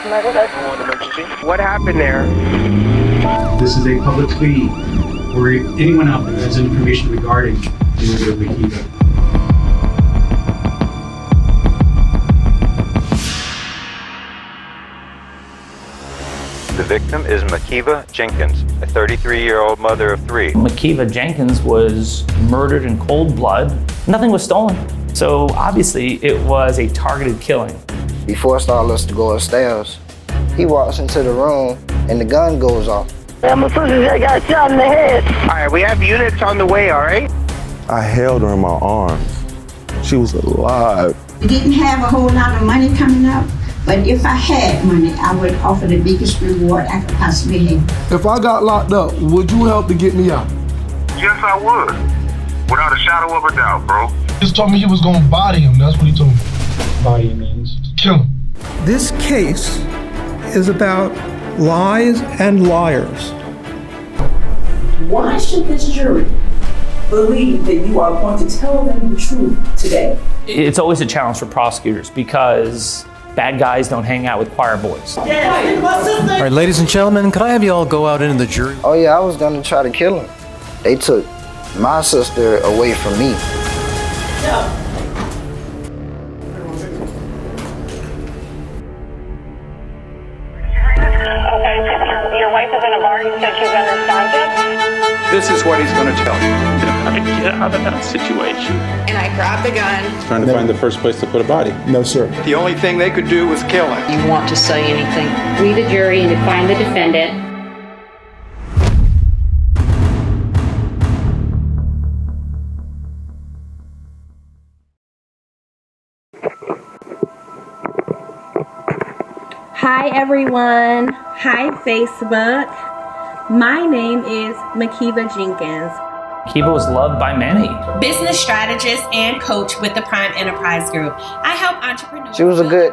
What happened there? This is a public plea where anyone out there has information regarding the murder of Makeva. The victim is Makeva Jenkins, a 33-year-old mother of three. Makeva Jenkins was murdered in cold blood. Nothing was stolen. So obviously it was a targeted killing. He forced all us to go upstairs. He walks into the room and the gun goes off. My sister just got shot in the head. All right, we have units on the way, all right? I held her in my arms. She was alive. We didn't have a whole lot of money coming up, but if I had money, I would offer the biggest reward I could possibly have. If I got locked up, would you help to get me out? Yes, I would. Without a shadow of a doubt, bro. He just told me he was gonna body him. That's what he told me. Body means? Kill him. This case is about lies and liars. Why should this jury believe that you are going to tell them the truth today? It's always a challenge for prosecutors because bad guys don't hang out with choir boys. All right, ladies and gentlemen, could I have you all go out into the jury? Oh yeah, I was gonna try to kill him. They took my sister away from me. No. Your wife is in a bar. You said she's unresponsive. This is what he's going to tell you. How to get out of that situation. And I grabbed the gun. Trying to find the first place to put a body. No, sir. The only thing they could do was kill him. You want to say anything? We, the jury, and to find the defendant. Hi everyone. Hi Facebook. My name is Makeva Jenkins. Makeva was loved by many. Business strategist and coach with the Prime Enterprise Group. I help entrepreneurs. She was a good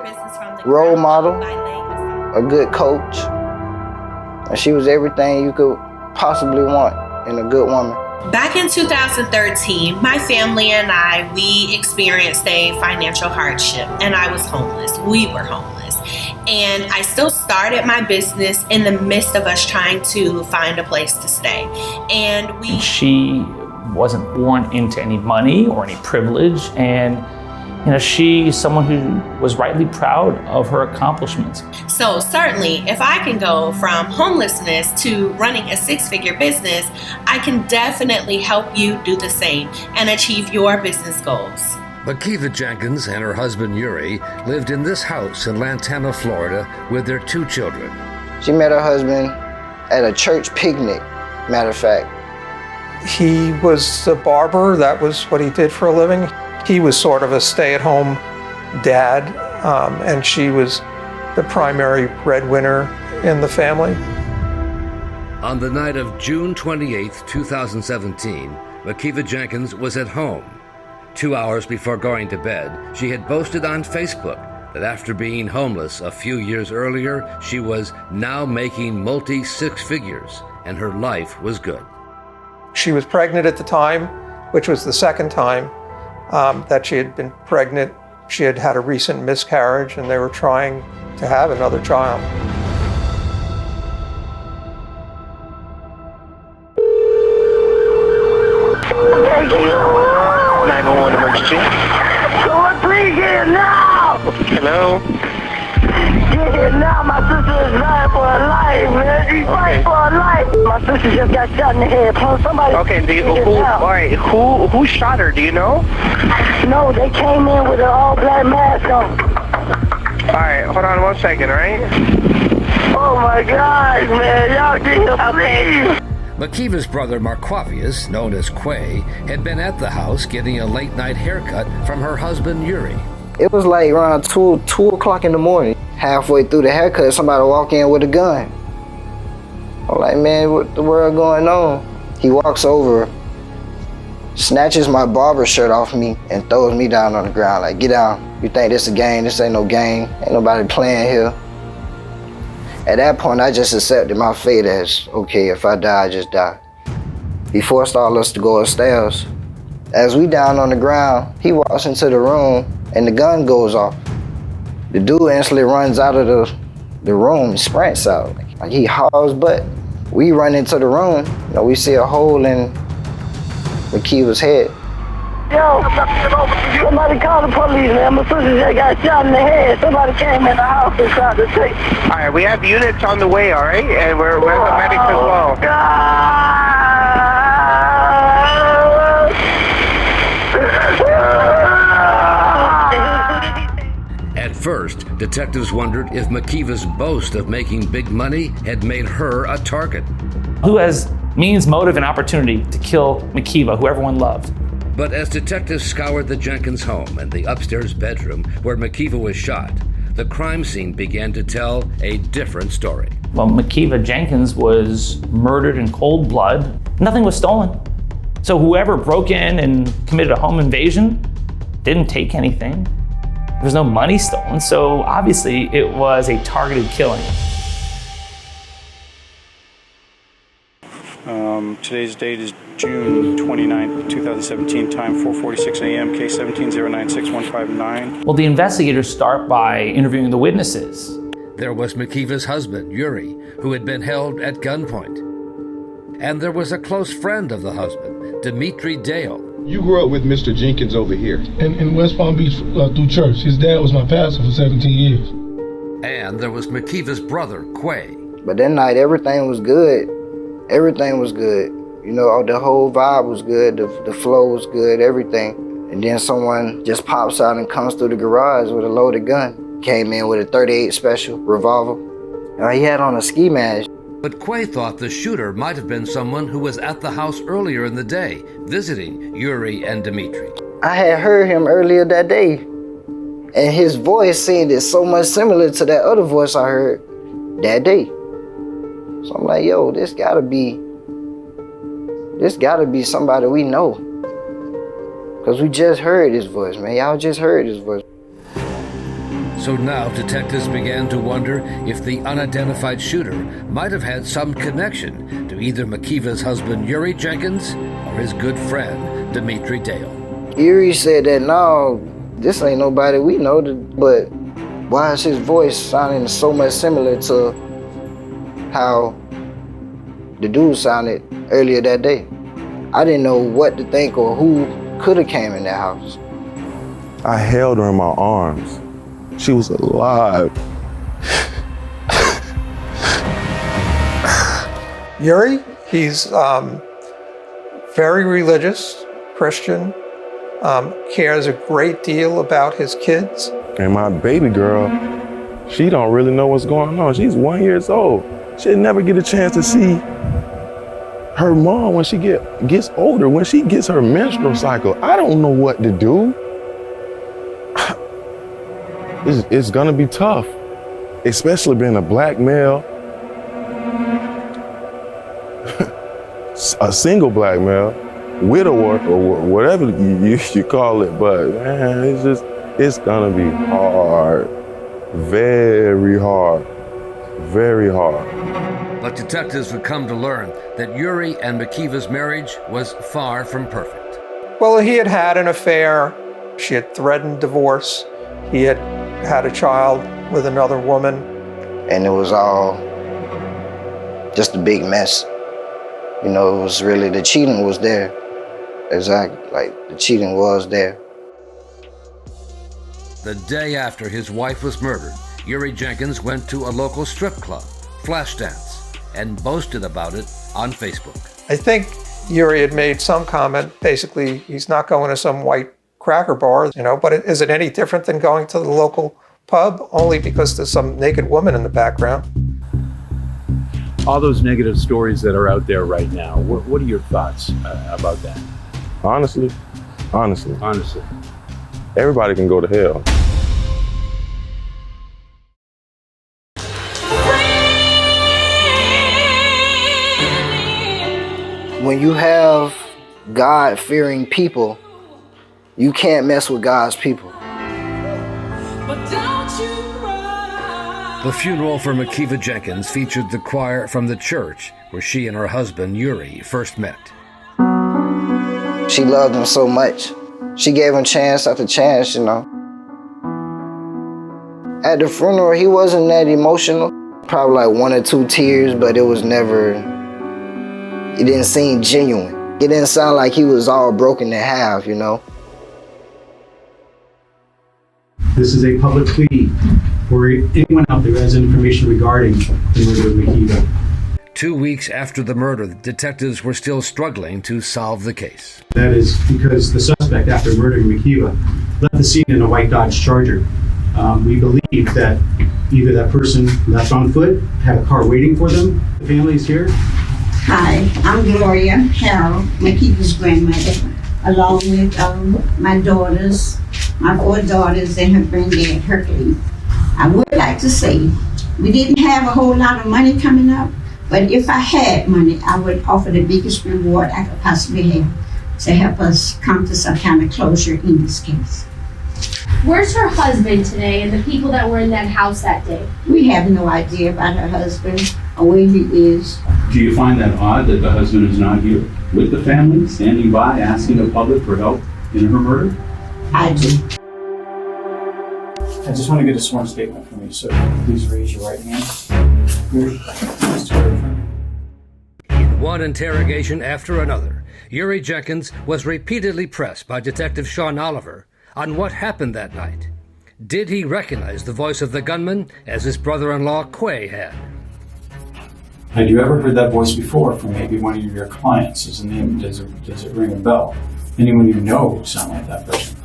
role model, a good coach, and she was everything you could possibly want in a good woman. Back in 2013, my family and we experienced a financial hardship, and I was homeless. We were homeless. And I still started my business in the midst of us trying to find a place to stay. And she wasn't born into any money or any privilege. And she's someone who was rightly proud of her accomplishments. So certainly, if I can go from homelessness to running a six-figure business, I can definitely help you do the same and achieve your business goals. Makeva Jenkins and her husband Yuri lived in this house in Lantana, Florida, with their two children. She met her husband at a church picnic, matter of fact. He was a barber. That was what he did for a living. He was sort of a stay-at-home dad, and she was the primary breadwinner in the family. On the night of June 28, 2017, Makeva Jenkins was at home. 2 hours before going to bed, she had posted on Facebook that after being homeless a few years earlier, she was now making multi-six figures, and her life was good. She was pregnant at the time, which was the second time that she had been pregnant. She had had a recent miscarriage, and they were trying to have another child. Emergency. Someone please get here now! Hello? Get here now, my sister is dying for her life, man. She's fighting for her life. My sister just got shot in the head. Somebody who shot her, do you know? No, they came in with an all-black mask on. Alright, hold on 1 second, alright? Oh my God, man, y'all get here, please! Makeva's brother Marquavius, known as Quay, had been at the house getting a late-night haircut from her husband Yuri. It was like around 2 o'clock in the morning. Halfway through the haircut, somebody walked in with a gun. I'm like, man, what the world going on? He walks over, snatches my barber shirt off me, and throws me down on the ground. Like, get down. You think this a game? This ain't no game. Ain't nobody playing here. At that point, I just accepted my fate as, okay, if I die, I just die. He forced all us to go upstairs. As we down on the ground, he walks into the room and the gun goes off. The dude instantly runs out of the room sprints out. Like he hauls butt. We run into the room, we see a hole in Makeva's head. Yo, somebody call the police, man. My sister just got shot in the head. Somebody came in the house and tried to take. All right, we have units on the way, all right? And we're the medics as well. At first, detectives wondered if Makeva's boast of making big money had made her a target. Who has means, motive, and opportunity to kill Makeva, who everyone loved? But as detectives scoured the Jenkins home and the upstairs bedroom where Makeva was shot, the crime scene began to tell a different story. Well, Makeva Jenkins was murdered in cold blood. Nothing was stolen. So whoever broke in and committed a home invasion didn't take anything. There was no money stolen, so obviously it was a targeted killing. Today's date is June 29th, 2017, time 4:46 a.m., case 17-096159. Well, the investigators start by interviewing the witnesses. There was Makeva's husband, Yuri, who had been held at gunpoint. And there was a close friend of the husband, Dimitri Dale. You grew up with Mr. Jenkins over here? In West Palm Beach through church. His dad was my pastor for 17 years. And there was Makeva's brother, Quay. But that night, everything was good. Everything was good. The whole vibe was good. The flow was good, everything. And then someone just pops out and comes through the garage with a loaded gun. Came in with a .38 special revolver. He had on a ski mask. But Quay thought the shooter might have been someone who was at the house earlier in the day, visiting Yuri and Dimitri. I had heard him earlier that day, and his voice seemed so much similar to that other voice I heard that day. So I'm like, yo, this gotta be somebody we know. Cause we just heard his voice, man. Y'all just heard his voice. So now detectives began to wonder if the unidentified shooter might have had some connection to either Makeva's husband, Yuri Jenkins, or his good friend, Dimitri Dale. Yuri said that, no, this ain't nobody we know, but why is his voice sounding so much similar to how the dude sounded earlier that day? I didn't know what to think or who could have came in that house. I held her in my arms. She was alive. Yuri, he's very religious, Christian, cares a great deal about his kids. And my baby girl, she don't really know what's going on. She's 1 year old. She'll never get a chance to see her mom when she gets older, when she gets her menstrual cycle. I don't know what to do. It's gonna be tough, especially being a black male, a single black male, widower, or whatever you call it. But man, it's gonna be hard, very hard, very hard. But detectives would come to learn that Yuri and Makeva's marriage was far from perfect. Well, he had had an affair. She had threatened divorce. He had had a child with another woman. And it was all just a big mess. It was really, the cheating was there. Exactly, like the cheating was there. The day after his wife was murdered, Yuri Jenkins went to a local strip club, Flashdance, and boasted about it on Facebook. I think Yuri had made some comment, basically, he's not going to some white cracker bar, but is it any different than going to the local pub? Only because there's some naked woman in the background. All those negative stories that are out there right now, what are your thoughts about that? Honestly, everybody can go to hell. When you have God-fearing people, you can't mess with God's people. The funeral for Makeva Jenkins featured the choir from the church where she and her husband, Yuri, first met. She loved him so much. She gave him chance after chance, At the funeral, he wasn't that emotional. Probably like 1 or 2 tears, but it was never, it didn't seem genuine. It didn't sound like he was all broken in half, you know? This is a public plea for anyone out there who has information regarding the murder of Makeva. 2 weeks after the murder, detectives were still struggling to solve the case. That is because the suspect, after murdering Makeva, left the scene in a white Dodge Charger. We believe that either that person left on foot, had a car waiting for them. The family is here. Hi, I'm Gloria Harold, Makeva's grandmother, along with my daughters, my 4 daughters and her granddad, Hercules. I would like to say we didn't have a whole lot of money coming up, but if I had money, I would offer the biggest reward I could possibly have to help us come to some kind of closure in this case. Where's her husband today and the people that were in that house that day? We have no idea about her husband or where he is. Do you find that odd that the husband is not here with the family, standing by, asking the public for help in her murder? I do. I just want to get a sworn statement from you, so please raise your right hand. In one interrogation after another, Yuri Jenkins was repeatedly pressed by Detective Sean Oliver on what happened that night. Did he recognize the voice of the gunman as his brother-in-law Quay had? Had you ever heard that voice before from maybe one of your clients? Does it ring a bell? Anyone you know sound like that person?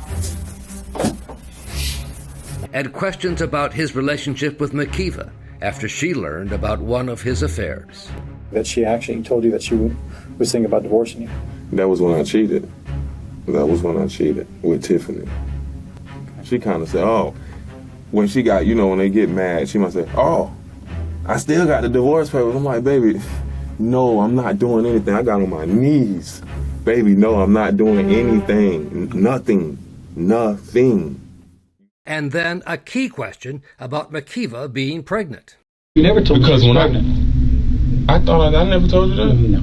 And questions about his relationship with Makeva after she learned about one of his affairs. That she actually told you that she was thinking about divorcing you? That was when I cheated. That was when I cheated with Tiffany. She kind of said, oh, when she got, when they get mad, she might say, oh, I still got the divorce papers. I'm like, baby, no, I'm not doing anything. I got on my knees. Baby, no, I'm not doing anything. Nothing. And then a key question about Makeva being pregnant. You never told me she was pregnant. I thought I never told you that? No.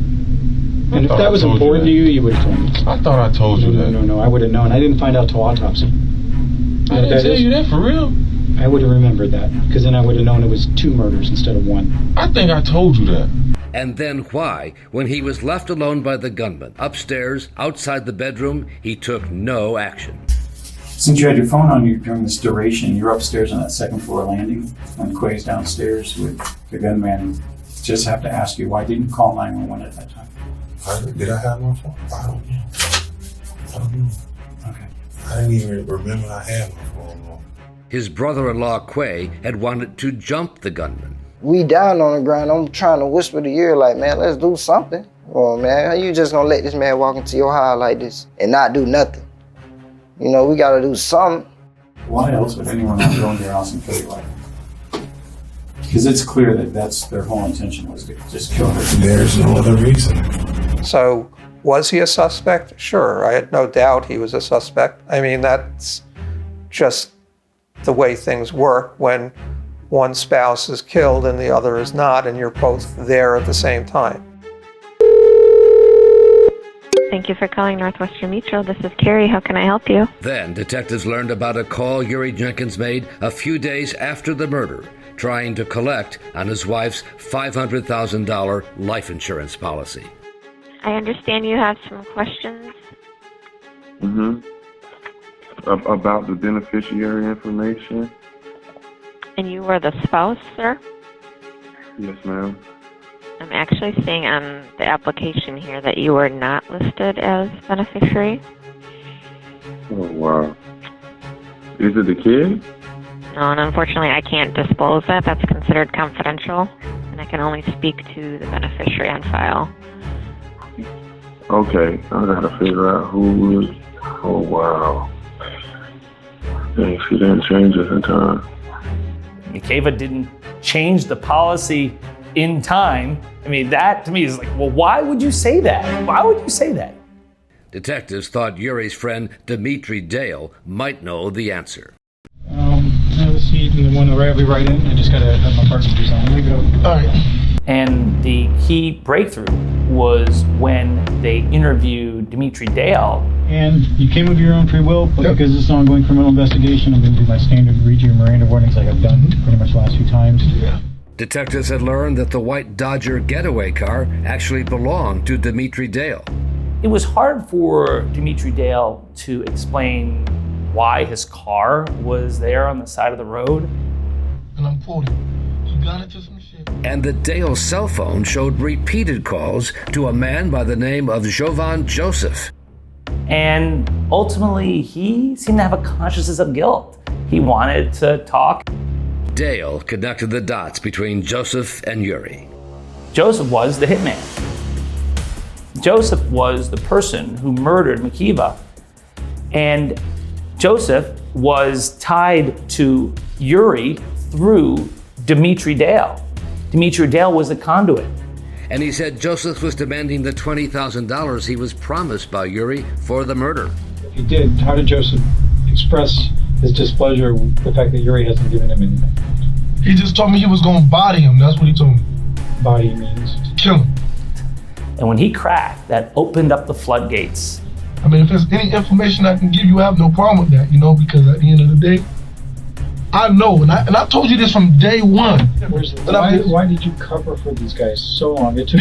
And if that was important to you, you would have told me. I thought I told you that. No, I would have known. I didn't find out till autopsy. I didn't tell you that, for real? I would have remembered that, because then I would have known it was 2 murders instead of 1. I think I told you that. And then why, when he was left alone by the gunman, upstairs, outside the bedroom, he took no action. Since you had your phone on you during this duration, you're upstairs on that 2nd floor landing, when Quay's downstairs with the gunman. Just have to ask you, why didn't you call 911 at that time? Did I have my phone? I don't know. Okay. I didn't even remember I had my phone on. His brother-in-law, Quay, had wanted to jump the gunman. We down on the ground. I'm trying to whisper to you, like, man, let's do something. Oh, man, how you just gonna let this man walk into your house like this and not do nothing? We gotta do something. Why else would anyone not go in your house and kill your wife? Because it's clear that that's their whole intention, was to just kill her. There's no other reason. So, was he a suspect? Sure, I had no doubt he was a suspect. I mean, that's just the way things work when one spouse is killed and the other is not, and you're both there at the same time. Thank you for calling Northwestern Mutual. This is Carrie. How can I help you? Then detectives learned about a call Yuri Jenkins made a few days after the murder, trying to collect on his wife's $500,000 life insurance policy. I understand you have some questions. About the beneficiary information? And you were the spouse, sir? Yes, ma'am. I'm actually seeing on the application here that you were not listed as beneficiary. Oh, wow. Is it the kid? No, and unfortunately I can't disclose that. That's considered confidential, and I can only speak to the beneficiary on file. Okay, I gotta figure out who is. Oh, wow. Dang, she didn't change it in time. Makeva didn't change the policy in time. I mean, that to me is like, well, why would you say that? Why would you say that? Detectives thought Yuri's friend Dimitri Dale might know the answer. Have a seat and the one right in. I just gotta have my parking keys on. There you go. All right. And the key breakthrough was when they interviewed Dimitri Dale. And you came of your own free will, but because it's an ongoing criminal investigation, I'm going to do my standard read your Miranda warnings like I've done pretty much the last few times. Detectives had learned that the white Dodger getaway car actually belonged to Dimitri Dale. It was hard for Dimitri Dale to explain why his car was there on the side of the road. And I'm quoting, he got into some shit. And that Dale's cell phone showed repeated calls to a man by the name of Jovan Joseph. And ultimately, he seemed to have a consciousness of guilt. He wanted to talk. Dale connected the dots between Joseph and Yuri. Joseph was the hitman. Joseph was the person who murdered Makeva. And Joseph was tied to Yuri through Dimitri Dale. Dimitri Dale was the conduit. And he said Joseph was demanding the $20,000 he was promised by Yuri for the murder. If he did, how did Joseph express his displeasure with the fact that Yuri hasn't given him anything? He just told me he was going to body him. That's what he told me. Body means? Kill him. And when he cracked, that opened up the floodgates. I mean, if there's any information I can give you, I have no problem with that, because at the end of the day, I know, and I told you this from day one. Why did you cover for these guys so long? It took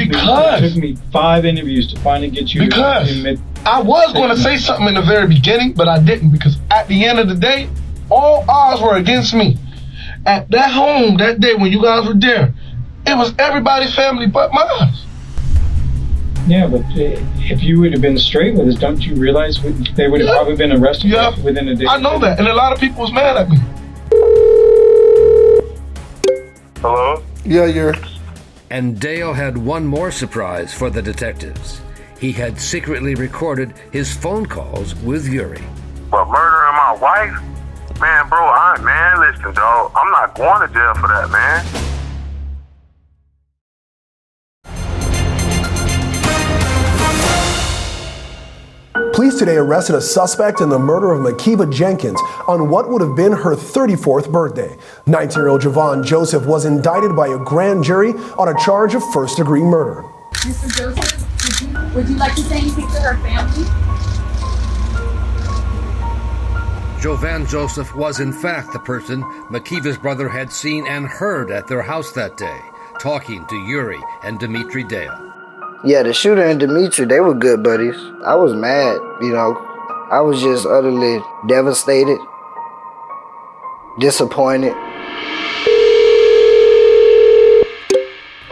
me 5 interviews to finally get you to admit. I was going to say something in the very beginning, but I didn't, because at the end of the day, all odds were against me. At that home that day when you guys were there, it was everybody's family but mine. Yeah, but if you would have been straight with us, don't you realize they would have probably been arrested within a day? I know that, and a lot of people was mad at me. Hello? Yeah, you're. And Dale had one more surprise for the detectives. He had secretly recorded his phone calls with Yuri. But murdering my wife? Man, bro, listen, dog. I'm not going to jail for that, man. Police today arrested a suspect in the murder of Makeva Jenkins on what would have been her 34th birthday. 19-year-old Jovan Joseph was indicted by a grand jury on a charge of first-degree murder. Mr. Joseph, would you like to say anything to her family? Jovan Joseph was in fact the person Makeva's brother had seen and heard at their house that day, talking to Yuri and Dimitri Dale. Yeah, the shooter and Dimitri, they were good buddies. I was mad, I was just utterly devastated, disappointed.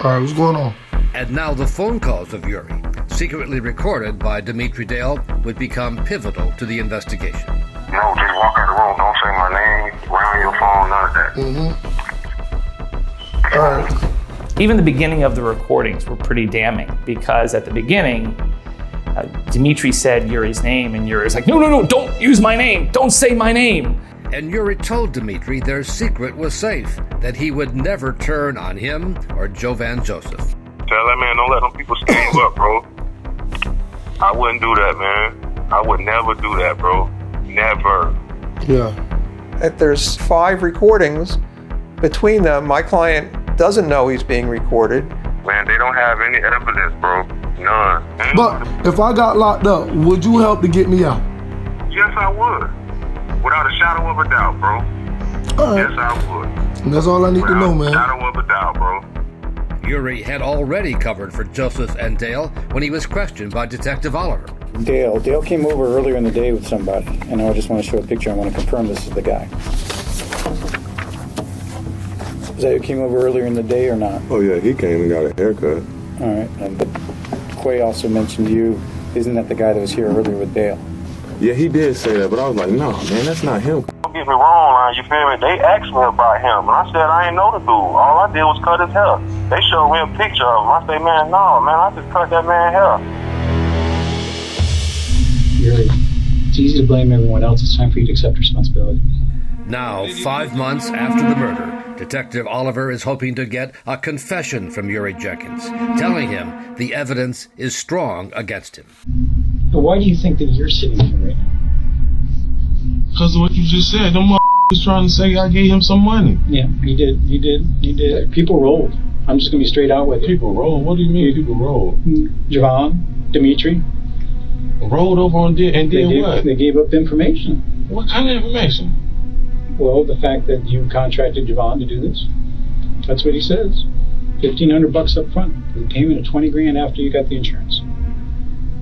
All right, what's going on? And now the phone calls of Yuri, secretly recorded by Dimitri Dale, would become pivotal to the investigation. No, just walk out the room. Don't say my name, ring your phone, none of that. All right. Even the beginning of the recordings were pretty damning because at the beginning, Dimitri said Yuri's name and Yuri's like, no, don't use my name. Don't say my name. And Yuri told Dimitri their secret was safe, that he would never turn on him or Jovan Joseph. Tell that man, don't let them people stand you up, bro. I wouldn't do that, man. I would never do that, bro. Never. Yeah. There's 5 recordings. Between them, my client doesn't know he's being recorded. Man, they don't have any evidence, bro. None. But if I got locked up, would you help to get me out? Yes, I would. Without a shadow of a doubt, bro. All right. Yes, I would. And that's all I need to know, man. Without a shadow of a doubt, bro. Yuri had already covered for Joseph and Dale when he was questioned by Detective Oliver. Dale came over earlier in the day with somebody, and I just want to show a picture. I want to confirm this is the guy. Is that who came over earlier in the day or not? Oh yeah, he came and got a haircut. All right, but Quay also mentioned you. Isn't that the guy that was here earlier with Dale? Yeah, he did say that, but I was like, no, man, that's not him. Don't get me wrong, you feel me? They asked me about him, and I said I ain't know the dude. All I did was cut his hair. They showed me a picture of him. I said, man, no, man, I just cut that man's hair. Yuri, it's easy to blame everyone else. It's time for you to accept responsibility. Now, 5 months after the murder, Detective Oliver is hoping to get a confession from Yuri Jenkins, telling him the evidence is strong against him. But why do you think that you're sitting here right now? Because of what you just said. Them was trying to say I gave him some money. Yeah, you did. People rolled. I'm just going to be straight out with you. People rolled? What do you mean people rolled? Jovan, Dimitri. rolled over and did what? They gave up information. What kind of information? Well, the fact that you contracted Javon to do this. That's what he says. $1,500 up front with a payment of $20,000 after you got the insurance.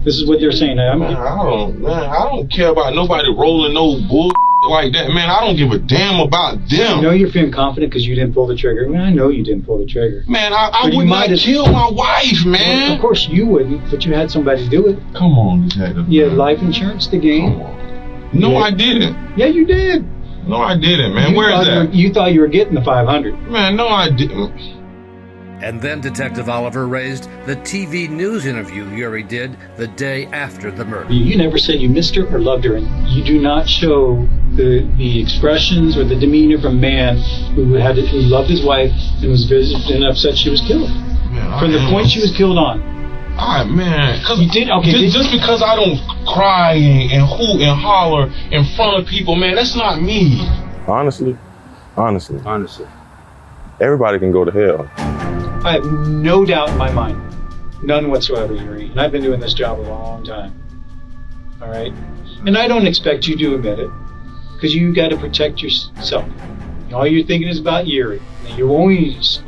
This is what they're saying. I don't care about nobody rolling no bull like that. Man, I don't give a damn about them. I know you're feeling confident because you didn't pull the trigger. I know you didn't pull the trigger. Man, I would not kill my wife, man. Well, of course you wouldn't, but you had somebody do it. Come on, detective. You had life insurance to gain. No, I didn't. Yeah, you did. No, I didn't, man. Where is that? You thought you were getting the $500. Man, no, I didn't. And then Detective Oliver raised the TV news interview Yuri did the day after the murder. You never said you missed her or loved her, and you do not show the expressions or the demeanor from a man who loved his wife and was and upset she was killed. Man, from the point she was killed on. All right, man. You did? Okay. Just because I don't cry and hoot and holler in front of people, man, that's not me. Honestly, everybody can go to hell. I have no doubt in my mind, none whatsoever, Yuri. And I've been doing this job a long time. All right? And I don't expect you to admit it, because you got to protect yourself. And all you're thinking is about Yuri. And you always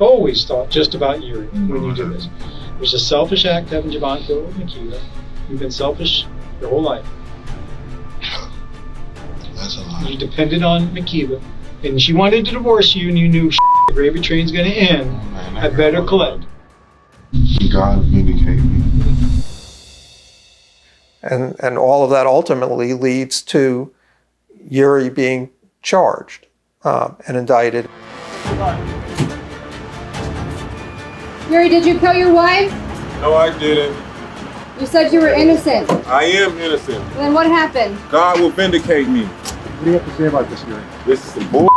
thought just about Yuri when you do this. It was a selfish act having Javon killed Makeva. You've been selfish your whole life. That's a lie. You depended on Makeva, and she wanted to divorce you, and you knew the gravy train's going to end. I better collect. God vindicate me. And all of that ultimately leads to Yuri being charged and indicted. Yuri, did you kill your wife? No, I didn't. You said you were innocent. I am innocent. Then what happened? God will vindicate me. What do you have to say about this, Yuri? This is some bull.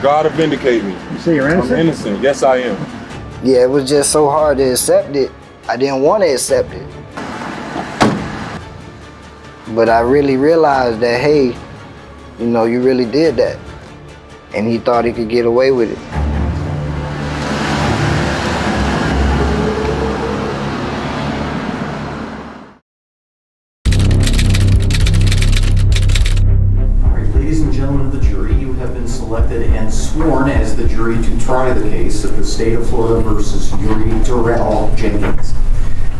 God will vindicate me. You say you're innocent? I'm innocent. Yes, I am. Yeah, it was just so hard to accept it. I didn't want to accept it. But I really realized that, hey, you really did that. And he thought he could get away with it. Ladies and gentlemen of the jury, you have been selected and sworn as the jury to try the case of the state of Florida versus Yuri Jenkins.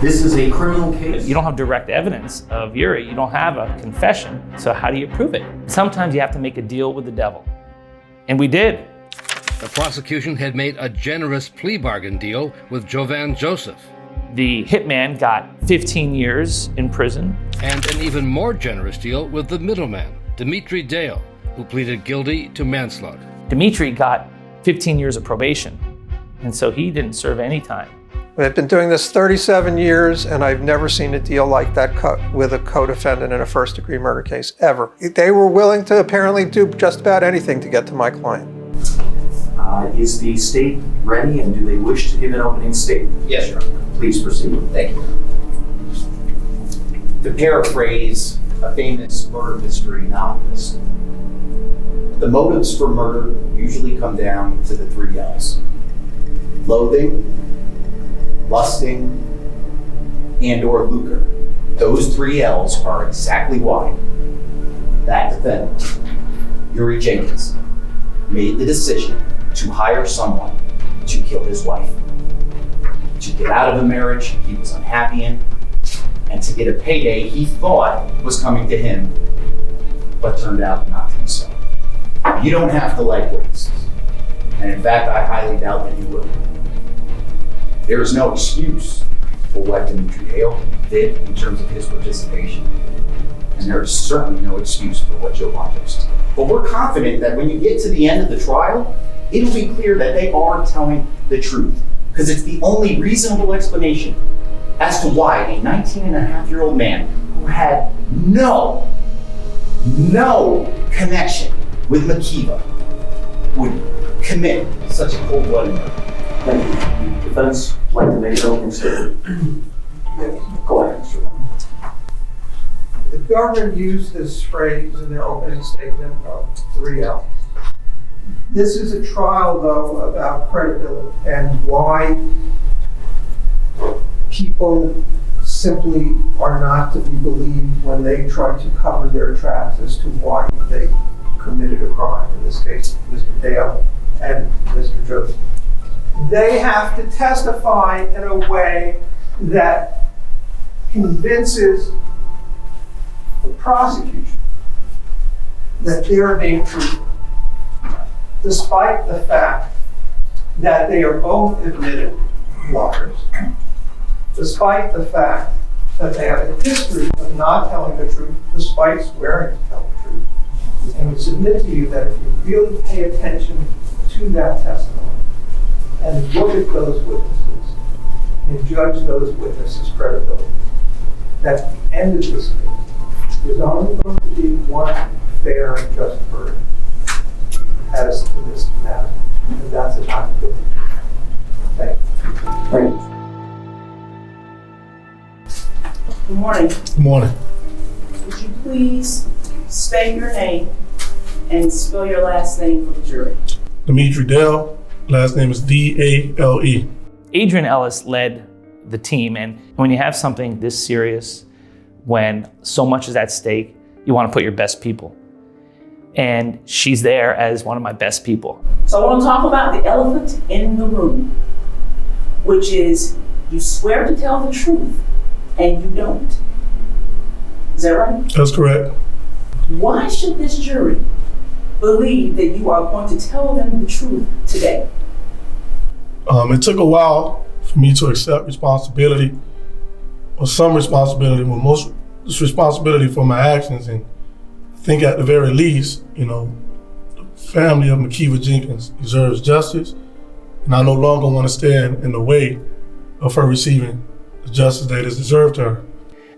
This is a criminal case. You don't have direct evidence of Yuri. You don't have a confession. So how do you prove it? Sometimes you have to make a deal with the devil. And we did. The prosecution had made a generous plea bargain deal with Jovan Joseph. The hitman got 15 years in prison. And an even more generous deal with the middleman, Dimitri Dale, who pleaded guilty to manslaughter. Dimitri got 15 years of probation, and so he didn't serve any time. I've been doing this 37 years, and I've never seen a deal like that with a co-defendant in a first-degree murder case, ever. They were willing to apparently do just about anything to get to my client. Is the state ready, and do they wish to give an opening statement? Yes, Your Honor. Please proceed. Thank you. To paraphrase a famous murder mystery novelist, the motives for murder usually come down to the 3 L's: loathing, lusting, and/or lucre. Those 3 L's are exactly why that defendant, Yuri Jenkins, made the decision to hire someone to kill his wife, to get out of a marriage he was unhappy in, and to get a payday he thought was coming to him, but turned out not to be so. You don't have to like witnesses, and in fact, I highly doubt that you will. There is no excuse for what Dimitri Dale did in terms of his participation, and there is certainly no excuse for what Jovan Joseph did. But we're confident that when you get to the end of the trial, it'll be clear that they are telling the truth, because it's the only reasonable explanation as to why a 19-and-a-half-year-old man who had no connection with Makeva would commit such a cold-blooded murder. Thank you. Defense like to make an opening statement. Go ahead, Mr. The government used this phrase in their opening statement of 3 L's. This is a trial, though, about credibility and why people simply are not to be believed when they try to cover their tracks as to why they committed a crime, in this case, Mr. Dale and Mr. Joseph. They have to testify in a way that convinces the prosecution that they are being truthful, despite the fact that they are both admitted liars, despite the fact that they have a history of not telling the truth, despite swearing to tell the truth. And we submit to you that if you really pay attention to that testimony and look at those witnesses and judge those witnesses' credibility, that at the end of this case, there's only going to be one fair and just verdict as to this matter, and that's a not guilty. Thank you. Right. Good morning. Good morning. Would you please state your name and spell your last name for the jury? Dimitri Dale, last name is D-A-L-E. Adrian Ellis led the team, and when you have something this serious, when so much is at stake, you want to put your best people. And she's there as one of my best people. So I want to talk about the elephant in the room, which is you swear to tell the truth and you don't. Is that right? That's correct. Why should this jury believe that you are going to tell them the truth today? It took a while for me to accept responsibility, or some responsibility, well, most responsibility for my actions. And I think at the very least, the family of Makeva Jenkins deserves justice, and I no longer want to stand in the way of her receiving the justice that is deserved to her.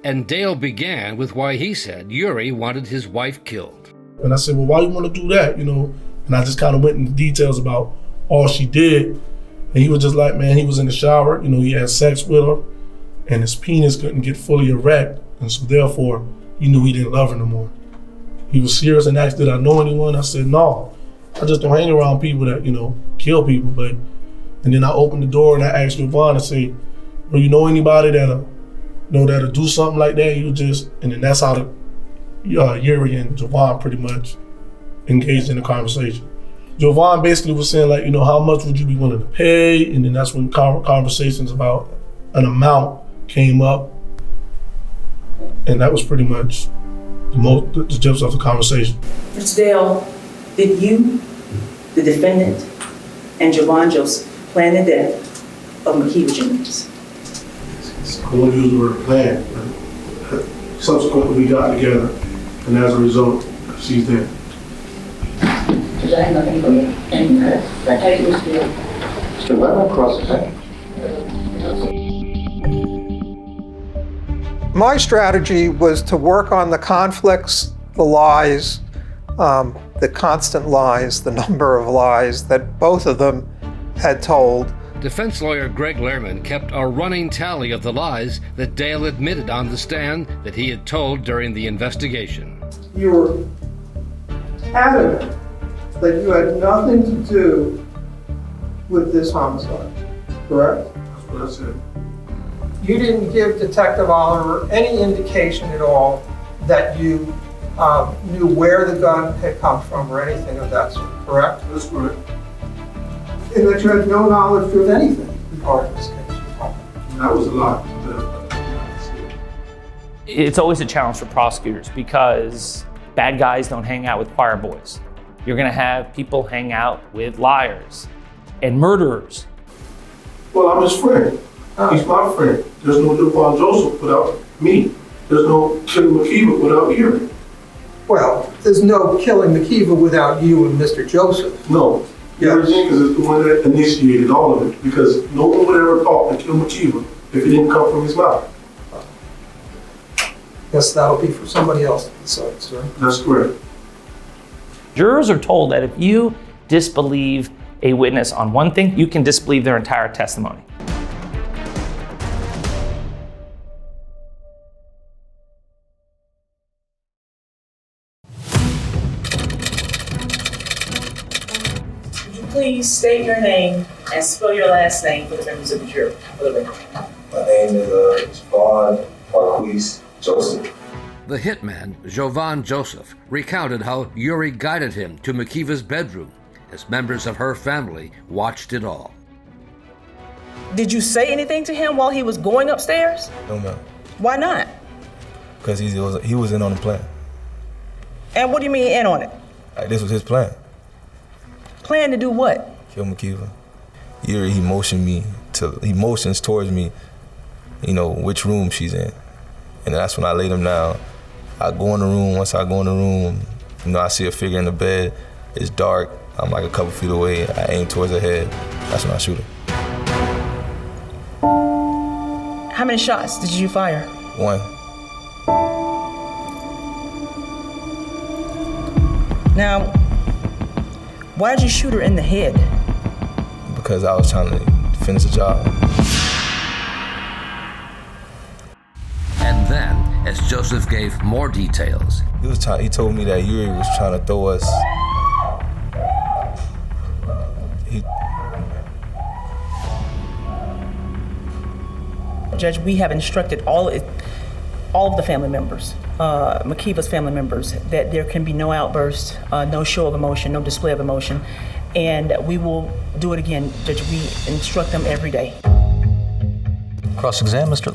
And Dale began with why he said Yuri wanted his wife killed. And I said, well, why you want to do that, And I just kind of went into details about all she did. And he was just like, man, he was in the shower, he had sex with her, and his penis couldn't get fully erect. And so therefore, he knew he didn't love her no more. He was serious and asked, did I know anyone? I said, no, I just don't hang around people that, kill people. And then I opened the door and I asked Javon, I said, well, you know anybody that'll do something like that? And then that's how Yuri and Javon pretty much engaged in the conversation. Javon basically was saying how much would you be willing to pay? And then that's when conversations about an amount came up. And that was pretty much the gist of the conversation. Mr. Dale, did you, the defendant, and Javon Joseph plan the death of Makeva Jenkins? I won't use the word plan, but subsequently we got together, and as a result, she's dead. Still let me cross the path. My strategy was to work on the conflicts, the lies, the constant lies, the number of lies that both of them had told. Defense lawyer Greg Lehrman kept a running tally of the lies that Dale admitted on the stand that he had told during the investigation. You were adamant that you had nothing to do with this homicide, correct? That's what I said. You didn't give Detective Oliver any indication at all that you knew where the gun had come from or anything of that sort, correct? That's correct. And that you had no knowledge of anything regarding this case. That was a lie. It's always a challenge for prosecutors because bad guys don't hang out with choir boys. You're gonna have people hang out with liars and murderers. Well, I'm his friend. He's my friend. There's no Javon Joseph without me. There's no killing Makeva without Yuri. Well, there's no killing Makeva without you and Mr. Joseph. No. Yuri Jenkins is the one that initiated all of it because no one would ever thought to kill Makeva if it didn't come from his mouth. Guess that'll be for somebody else to decide, sir. That's correct. Jurors are told that if you disbelieve a witness on one thing, you can disbelieve their entire testimony. Would you please state your name and spell your last name for the members of the jury? For the record. My name name is Jovan Joseph. The hitman, Jovan Joseph, recounted how Yuri guided him to Makeva's bedroom as members of her family watched it all. Did you say anything to him while he was going upstairs? No, ma'am. Why not? Because he was in on the plan. And what do you mean in on it? Like, this was his plan. Plan to do what? Kill Makeva. Yuri, he motions towards me, which room she's in. And that's when I laid him down. I go in the room. Once I go in the room, I see a figure in the bed. It's dark. I'm like a couple feet away. I aim towards her head. That's when I shoot her. How many shots did you fire? 1. Now, why did you shoot her in the head? Because I was trying to finish the job. And then, as Joseph gave more details, he told me that Yuri was trying to throw us. Judge, we have instructed all of the family members, Makeva's family members, that there can be no outburst, no show of emotion, no display of emotion, and we will do it again. Judge, we instruct them every day. Cross-exam, Mr.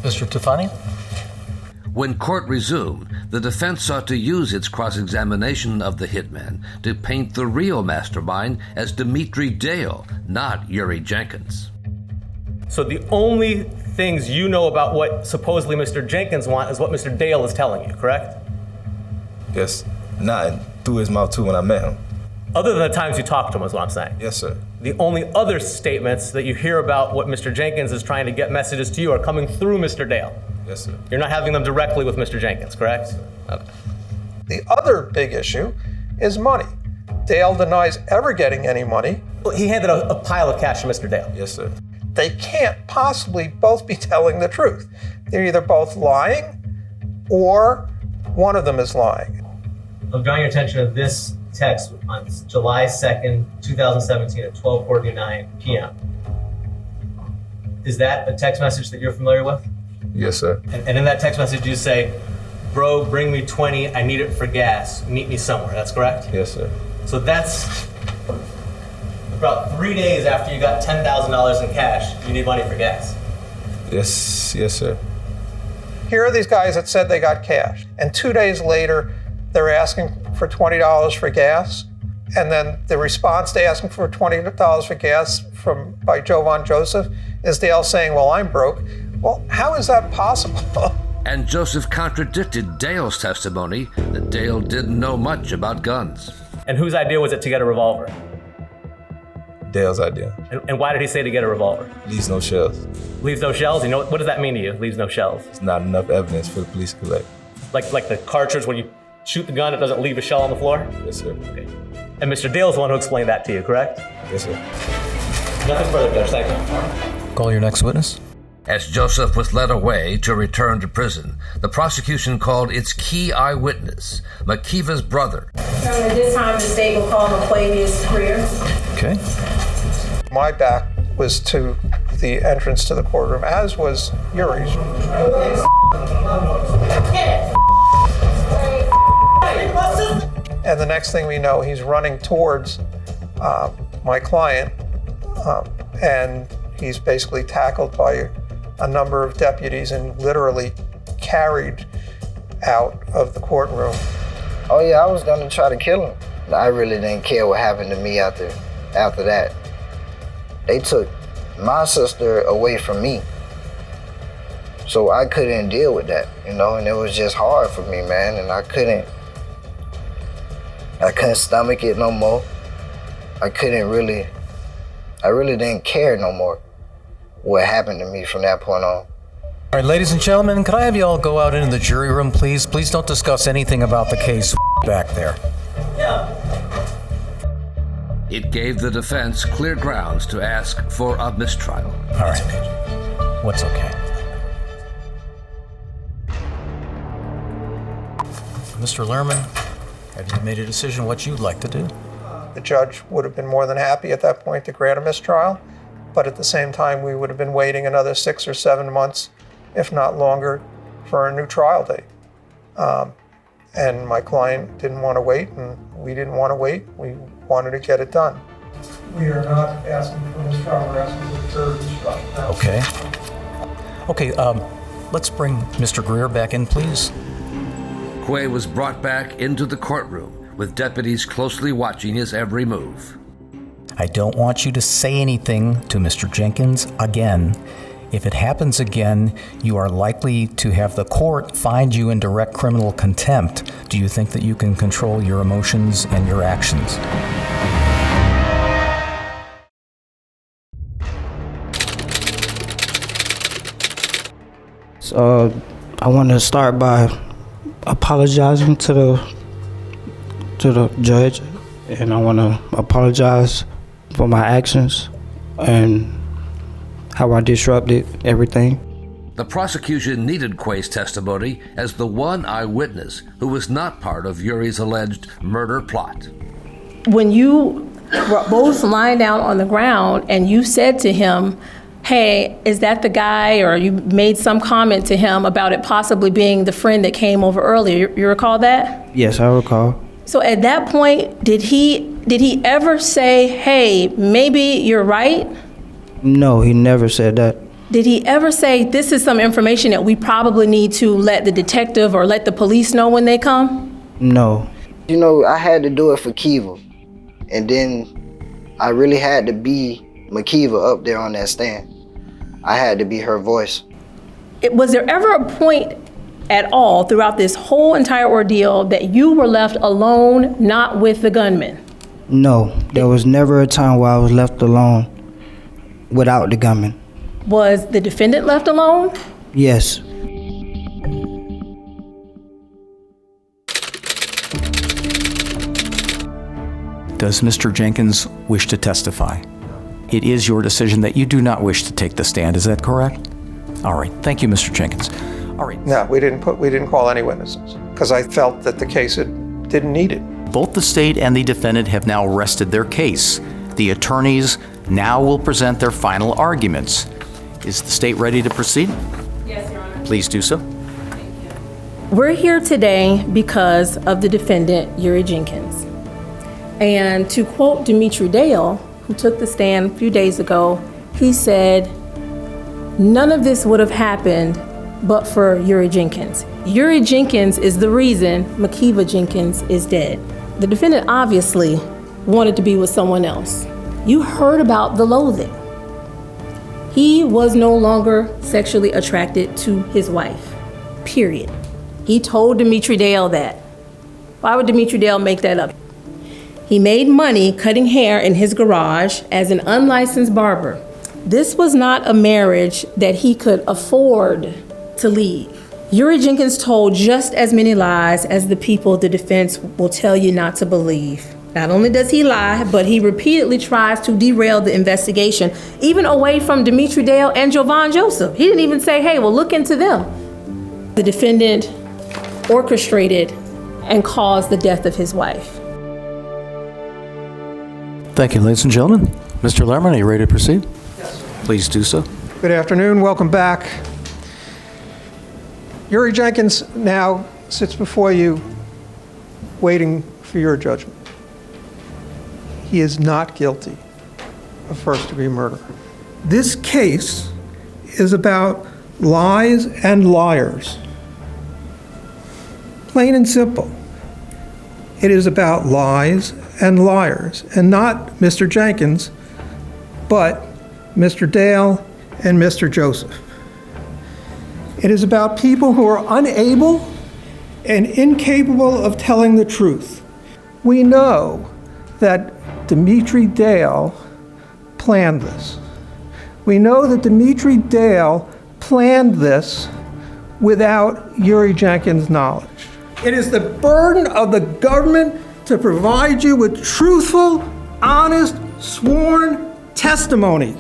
Tufani? when court resumed, the defense sought to use its cross-examination of the hitman to paint the real mastermind as Dimitri Dale, not Yuri Jenkins. So the only things you know about what supposedly Mr. Jenkins wants is what Mr. Dale is telling you, correct? Yes, not through his mouth too when I met him. Other than the times you talked to him is what I'm saying. Yes, sir. The only other statements that you hear about what Mr. Jenkins is trying to get messages to you are coming through Mr. Dale. Yes, sir. You're not having them directly with Mr. Jenkins, correct? Yes, okay. The other big issue is money. Dale denies ever getting any money. Well, he handed a pile of cash to Mr. Dale. Yes, sir. They can't possibly both be telling the truth. They're either both lying or one of them is lying. I'm drawing your attention to this text on July 2nd, 2017 at 12:49 p.m. Is that a text message that you're familiar with? Yes, sir. And in that text message you say, bro, bring me 20, I need it for gas, meet me somewhere, that's correct? Yes, sir. So that's about 3 days after you got $10,000 in cash, you need money for gas. Yes, sir. Here are these guys that said they got cash, and 2 days later, they're asking for $20 for gas, and then the response to asking for $20 for gas by Jovan Joseph is Dale saying, well, I'm broke. Well, how is that possible? And Joseph contradicted Dale's testimony that Dale didn't know much about guns. And whose idea was it to get a revolver? Dale's idea. And why did he say to get a revolver? Leaves no shells. Leaves no shells? You know, what does that mean to you, leaves no shells? It's not enough evidence for the police to collect. Like the cartridge, when you shoot the gun, it doesn't leave a shell on the floor? Yes, sir. Okay. And Mr. Dale's the one who explained that to you, correct? Yes, sir. Nothing further, Judge. Thank you. Call your next witness. As Joseph was led away to return to prison, the prosecution called its key eyewitness, Makeva's brother. At this time, the state will call Makeva's career. Okay. My back was to the entrance to the courtroom, as was Yuri's. And the next thing we know, he's running towards my client, and he's basically tackled by a number of deputies and literally carried out of the courtroom. Oh yeah, I was gonna try to kill him. I really didn't care what happened to me after that. They took my sister away from me. So I couldn't deal with that, and it was just hard for me, man, and I couldn't stomach it no more. I really didn't care no more what happened to me from that point on. All right, ladies and gentlemen, could I have you all go out into the jury room, please? Please don't discuss anything about the case back there. Yeah. It gave the defense clear grounds to ask for a mistrial. All right. What's okay? Mr. Lerman, have you made a decision what you'd like to do? The judge would have been more than happy at that point to grant a mistrial, But at the same time, we would have been waiting another 6 or 7 months, if not longer, for a new trial date. And my client didn't want to wait, and we didn't want to wait. We wanted to get it done. We are not asking for this trial, we're asking for third trial. Okay. Okay, let's bring Mr. Greer back in, please. Quay was brought back into the courtroom with deputies closely watching his every move. I don't want you to say anything to Mr. Jenkins again. If it happens again, you are likely to have the court find you in direct criminal contempt. Do you think that you can control your emotions and your actions? So I want to start by apologizing to the judge, and I want to apologize for my actions and how I disrupted everything. The prosecution needed Quay's testimony as the one eyewitness who was not part of Yuri's alleged murder plot. When you were both lying down on the ground and you said to him, hey, is that the guy, or you made some comment to him about it possibly being the friend that came over earlier, you recall that? Yes, I recall. So at that point, did he ever say, hey, maybe you're right? No, he never said that. Did he ever say, this is some information that we probably need to let the detective or let the police know when they come? No. You know, I had to do it for Kiva. And then I really had to be Makeva up there on that stand. I had to be her voice. Was there ever a point at all throughout this whole entire ordeal that you were left alone, not with the gunman? No, there was never a time where I was left alone without the gunman. Was the defendant left alone? Yes. Does Mr. Jenkins wish to testify? It is your decision that you do not wish to take the stand, is that correct? All right, thank you, Mr. Jenkins. All right. No, we didn't call any witnesses because I felt that the case didn't need it. Both the state and the defendant have now rested their case. The attorneys now will present their final arguments. Is the state ready to proceed? Yes, Your Honor. Please do so. We're here today because of the defendant, Yuri Jenkins. And to quote Dimitri Dale, who took the stand a few days ago, he said, none of this would have happened but for Yuri Jenkins. Yuri Jenkins is the reason Makeva Jenkins is dead. The defendant obviously wanted to be with someone else. You heard about the loathing. He was no longer sexually attracted to his wife, period. He told Dimitri Dale that. Why would Dimitri Dale make that up? He made money cutting hair in his garage as an unlicensed barber. This was not a marriage that he could afford to leave. Yuri Jenkins told just as many lies as the people the defense will tell you not to believe. Not only does he lie, but he repeatedly tries to derail the investigation, even away from Dimitri Dale and Jovan Joseph. He didn't even say, hey, well, look into them. The defendant orchestrated and caused the death of his wife. Thank you, ladies and gentlemen. Mr. Lerman, are you ready to proceed? Yes. Please do so. Good afternoon, welcome back. Yuri Jenkins now sits before you waiting for your judgment. He is not guilty of first-degree murder. This case is about lies and liars. Plain and simple. It is about lies and liars, and not Mr. Jenkins, but Mr. Dale and Mr. Joseph. It is about people who are unable and incapable of telling the truth. We know that Dimitri Dale planned this. We know that Dimitri Dale planned this without Yuri Jenkins' knowledge. It is the burden of the government to provide you with truthful, honest, sworn testimony.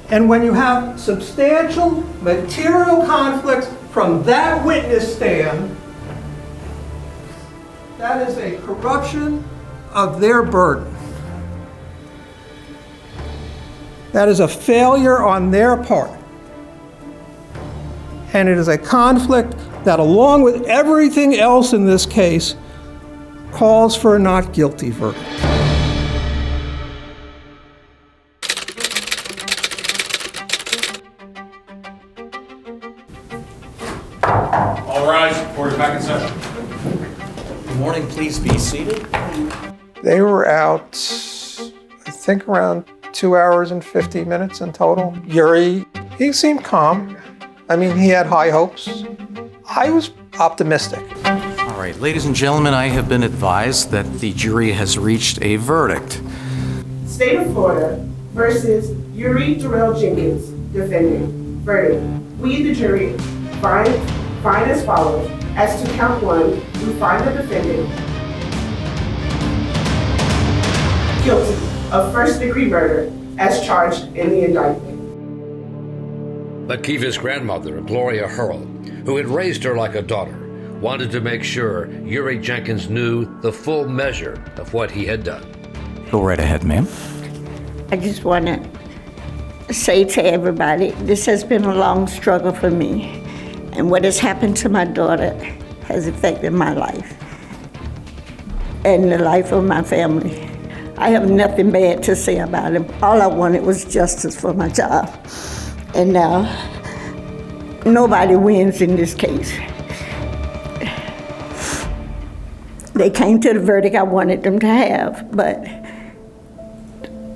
And when you have substantial material conflicts from that witness stand, that is a corruption of their burden. That is a failure on their part. And it is a conflict that, along with everything else in this case, calls for a not guilty verdict. All rise. Court is back in session. Good morning. Please be seated. They were out, I think, around 2 hours and 50 minutes in total. Yuri, he seemed calm. I mean, he had high hopes. I was optimistic. All right, ladies and gentlemen, I have been advised that the jury has reached a verdict. State of Florida versus Yuri Darrell Jenkins, defendant. Verdict. We, the jury, find as follows. As to count 1, we find the defendant guilty of first-degree murder as charged in the indictment. Makeva's grandmother, Gloria Hurl, who had raised her like a daughter, wanted to make sure Yuri Jenkins knew the full measure of what he had done. Go right ahead, ma'am. I just want to say to everybody, this has been a long struggle for me. And what has happened to my daughter has affected my life and the life of my family. I have nothing bad to say about him. All I wanted was justice for my child. And now, nobody wins in this case. They came to the verdict I wanted them to have, but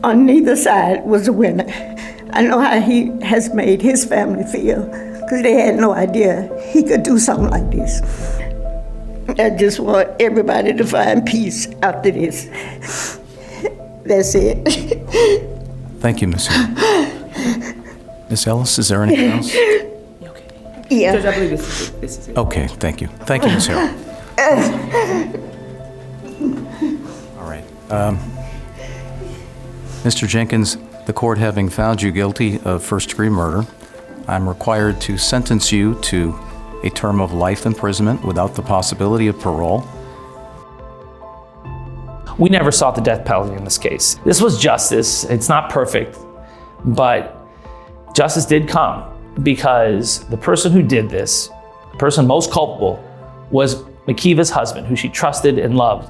on neither side was a winner. I know how he has made his family feel, because they had no idea he could do something like this. I just want everybody to find peace after this. That's it. Thank you, Ms. Hill. Ms. Ellis, is there anything else? Yeah. Judge, I believe this is it. Okay, thank you. Thank you, Ms. Hill. All right. Mr. Jenkins, the court having found you guilty of first-degree murder, I'm required to sentence you to a term of life imprisonment without the possibility of parole. We never sought the death penalty in this case. This was justice. It's not perfect, but justice did come because the person who did this, the person most culpable, was Makeva's husband, who she trusted and loved,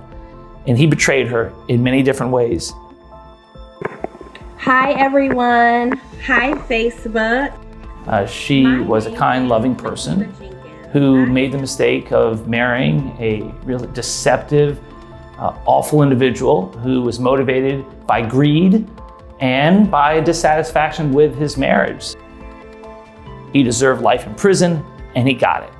and he betrayed her in many different ways. Hi, everyone. Hi, Facebook. She was a kind, loving person who made the mistake of marrying a really deceptive, awful individual who was motivated by greed and by dissatisfaction with his marriage. He deserved life in prison, and he got it.